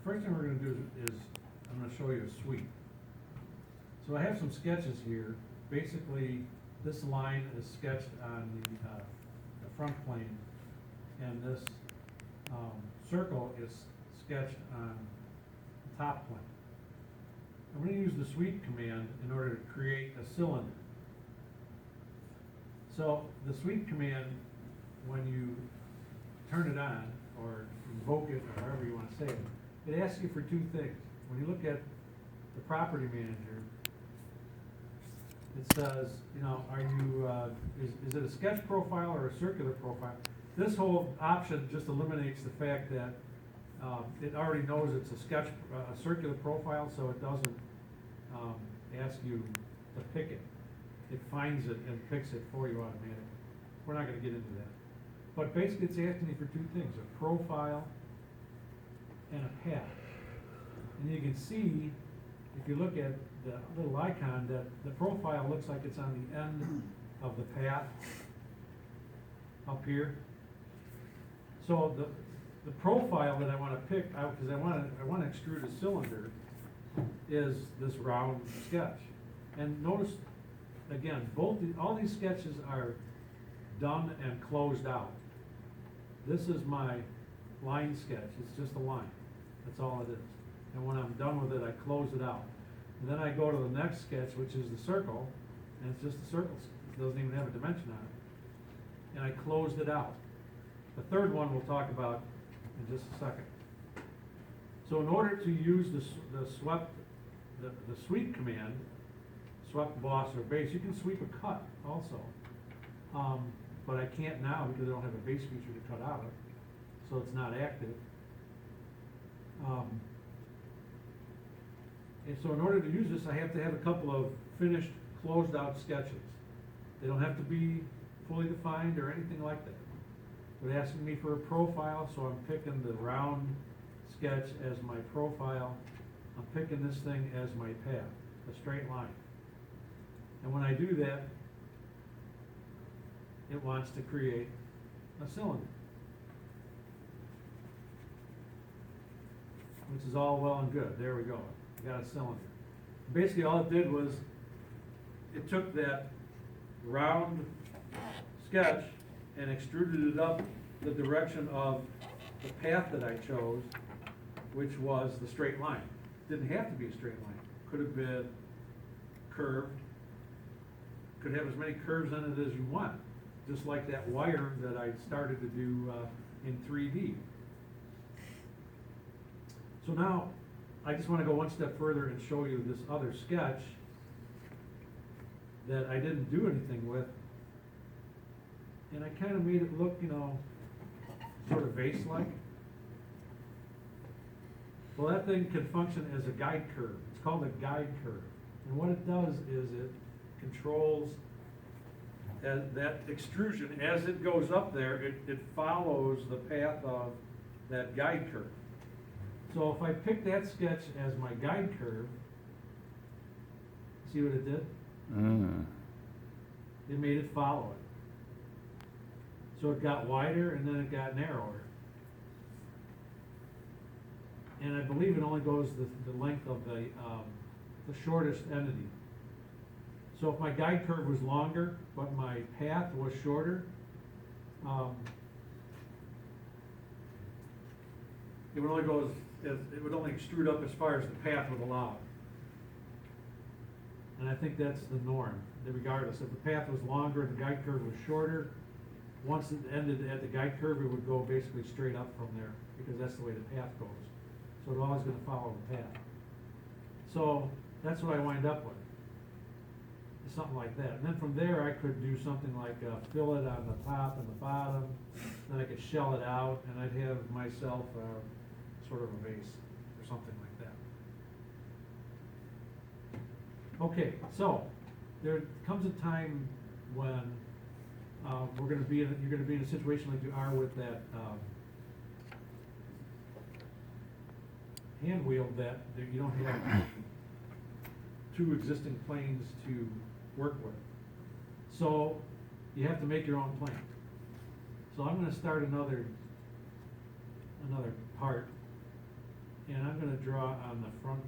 first thing we're gonna do is, I'm gonna show you a sweep. So I have some sketches here. Basically, this line is sketched on the front plane, and this, circle is sketched on the top plane. I'm gonna use the sweep command in order to create a cylinder. So the sweep command, when you turn it on, or invoke it, or however you wanna say it, it asks you for two things. When you look at the property manager, it says, you know, are you, is it a sketch profile or a circular profile? This whole option just eliminates the fact that, it already knows it's a sketch, a circular profile, so it doesn't, ask you to pick it. It finds it and picks it for you automatically. We're not gonna get into that. But basically, it's asking you for two things, a profile and a path. And you can see, if you look at the little icon, that the profile looks like it's on the end of the path up here. So the profile that I wanna pick out, because I wanna extrude a cylinder, is this round sketch. And notice, again, all these sketches are done and closed out. This is my line sketch, it's just a line, that's all it is. And when I'm done with it, I close it out. And then I go to the next sketch, which is the circle, and it's just a circle, it doesn't even have a dimension on it. And I closed it out. The third one we'll talk about in just a second. So in order to use the sweep command, swept, boss, or base, you can sweep a cut also. But I can't now because I don't have a base feature to cut out of, so it's not active. And so in order to use this, I have to have a couple of finished, closed out sketches. They don't have to be fully defined or anything like that. They're asking me for a profile, so I'm picking the round sketch as my profile. I'm picking this thing as my path, a straight line. And when I do that, it wants to create a cylinder, which is all well and good. There we go. I got a cylinder. Basically, all it did was it took that round sketch and extruded it up the direction of the path that I chose, which was the straight line. Didn't have to be a straight line. Could have been curved. Could have as many curves in it as you want, just like that wire that I started to do in 3D. So now, I just want to go one step further and show you this other sketch that I didn't do anything with. And I kind of made it look, you know, sort of vase-like. Well, that thing can function as a guide curve. It's called a guide curve. And what it does is it controls that extrusion. As it goes up there, it follows the path of that guide curve. So if I pick that sketch as my guide curve, see what it did? It made it follow it. So it got wider and then it got narrower. And I believe it only goes the length of the shortest entity. So if my guide curve was longer, but my path was shorter, it would only extrude up as far as the path would allow. And I think that's the norm, regardless. If the path was longer and the guide curve was shorter, once it ended at the guide curve, it would go basically straight up from there, because that's the way the path goes. So it's always going to follow the path. So that's what I wind up with. Something like that. And then from there, I could do something like fill it on the top and the bottom. Then I could shell it out, and I'd have myself sort of a vase or something like that. Okay, so there comes a time when you're going to be in a situation like you are with that hand wheel that you don't have two existing planes to work with. So you have to make your own plane. So I'm going to start another part. And I'm gonna draw on the front